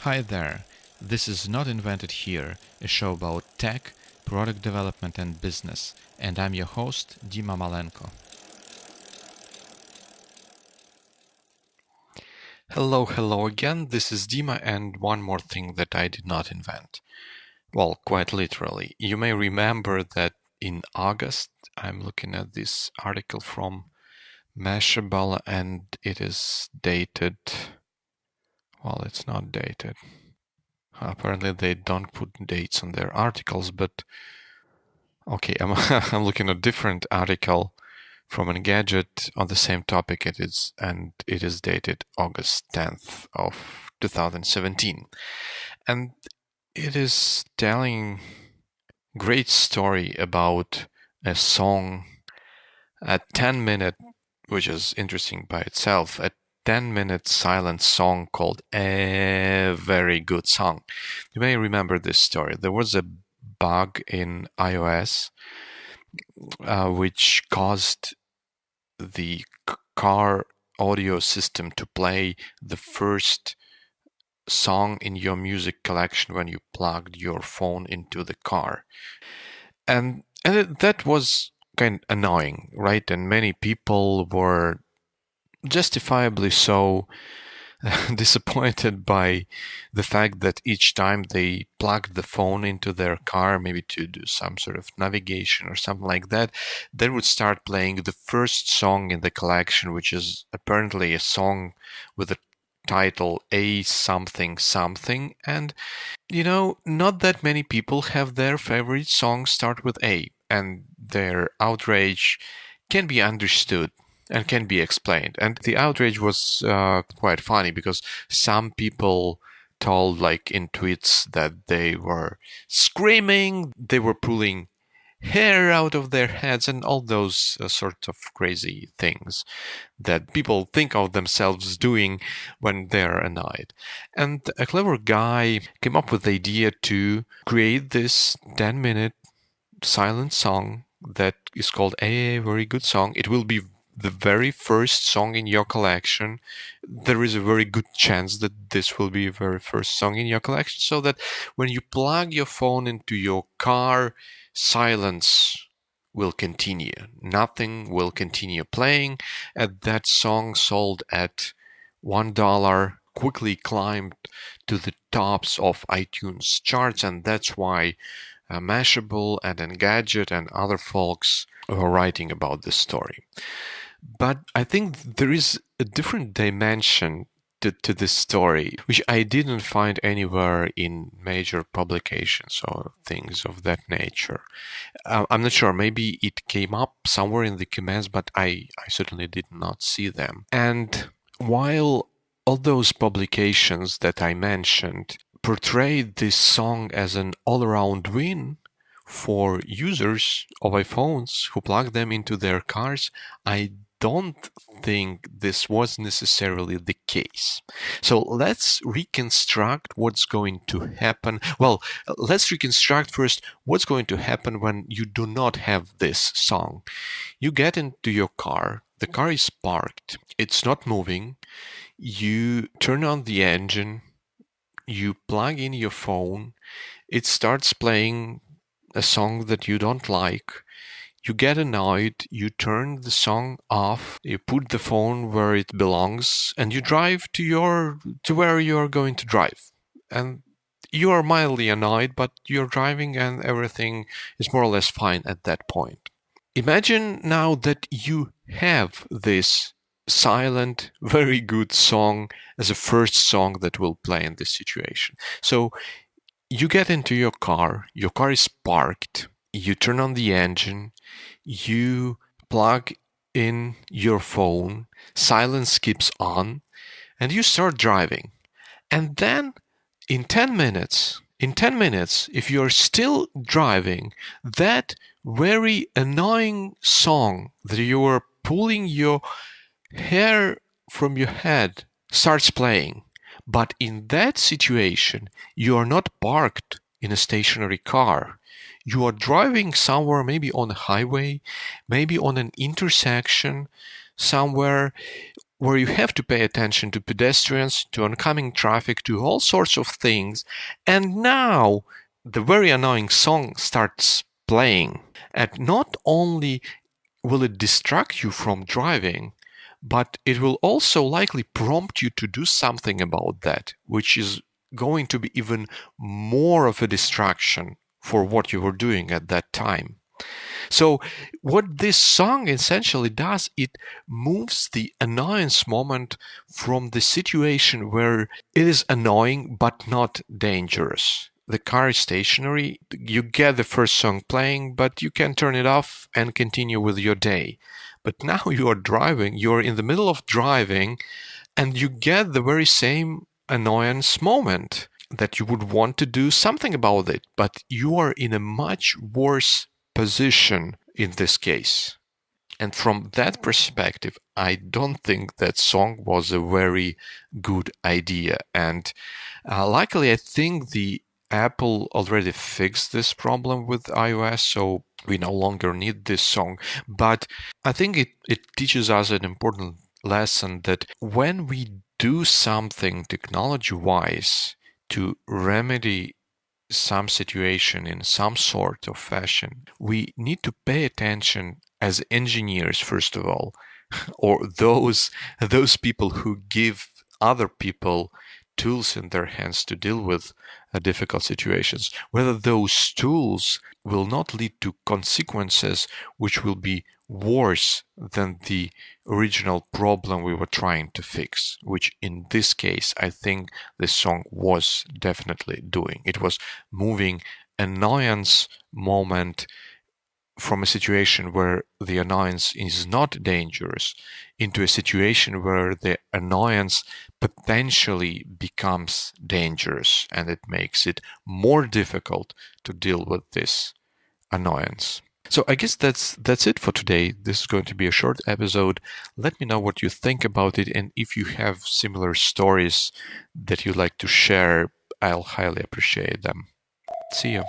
Hi there, this is Not Invented Here, a show about tech, product development and business, and I'm your host, Dima Malenko. Hello again, this is Dima, and one more thing that I did not invent. Well, quite literally. You may remember that in August, I'm looking at this article from Mashable, and it is dated. Well, it's not dated. Apparently, they don't put dates on their articles, but okay, I'm looking at a different article from Engadget on the same topic. It is dated August 10th of 2017, and it is telling great story about a song, a 10-minute, which is interesting by itself, a 10-minute silent song called A Very Good Song. You may remember this story. There was a bug in iOS which caused the car audio system to play the first song in your music collection when you plugged your phone into the car. And that was kind of annoying, right? And many people were justifiably so disappointed by the fact that each time they plugged the phone into their car, maybe to do some sort of navigation or something like that, they would start playing the first song in the collection, which is apparently a song with a title A something something. And, not that many people have their favorite song start with A, and their outrage can be understood and can be explained. And the outrage was quite funny because some people told, like in tweets, that they were screaming, they were pulling hair out of their heads, and all those sort of crazy things that people think of themselves doing when they're annoyed. And a clever guy came up with the idea to create this 10-minute silent song that is called A Very Good Song. It will be the very first song in your collection. There is a very good chance that this will be the very first song in your collection, so that when you plug your phone into your car, silence will continue. Nothing will continue playing. And that song, sold at $1, quickly climbed to the tops of iTunes charts, and that's why Mashable and Engadget and other folks were writing about this story. But I think there is a different dimension to this story, which I didn't find anywhere in major publications or things of that nature. I'm not sure, maybe it came up somewhere in the comments, but I certainly did not see them. And while all those publications that I mentioned portrayed this song as an all-around win for users of iPhones who plug them into their cars, I don't think this was necessarily the case. So let's reconstruct what's going to happen. Well, let's reconstruct first what's going to happen when you do not have this song. You get into your car, the car is parked, it's not moving, you turn on the engine, you plug in your phone, it starts playing a song that you don't like. You get annoyed, you turn the song off, you put the phone where it belongs, and you drive to where you are going to drive. And you are mildly annoyed, but you're driving and everything is more or less fine at that point. Imagine now that you have this silent, very good song as a first song that will play in this situation. So you get into your car is parked, you turn on the engine, you plug in your phone, silence keeps on, and you start driving. And then in 10 minutes, if you're still driving, that very annoying song that you were pulling your hair from your head starts playing. But in that situation, you are not parked in a stationary car. You are driving somewhere, maybe on a highway, maybe on an intersection somewhere where you have to pay attention to pedestrians, to oncoming traffic, to all sorts of things. And now the very annoying song starts playing. And not only will it distract you from driving, but it will also likely prompt you to do something about that, which is going to be even more of a distraction for what you were doing at that time. So what this song essentially does, it moves the annoyance moment from the situation where it is annoying but not dangerous. The car is stationary, you get the first song playing, but you can turn it off and continue with your day. But now you are driving, you're in the middle of driving, and you get the very same annoyance moment that you would want to do something about it, but you are in a much worse position in this case. And from that perspective, I don't think that song was a very good idea. And luckily, I think the Apple already fixed this problem with iOS, so we no longer need this song. But I think it teaches us an important lesson that when we do something technology-wise to remedy some situation in some sort of fashion, we need to pay attention as engineers, first of all, or those people who give other people tools in their hands to deal with difficult situations, whether those tools will not lead to consequences which will be worse than the original problem we were trying to fix, which in this case, I think this song was definitely doing. It was moving annoyance moment from a situation where the annoyance is not dangerous into a situation where the annoyance potentially becomes dangerous, and it makes it more difficult to deal with this annoyance. So I guess that's it for today. This is going to be a short episode. Let me know what you think about it, and if you have similar stories that you'd like to share, I'll highly appreciate them. See you.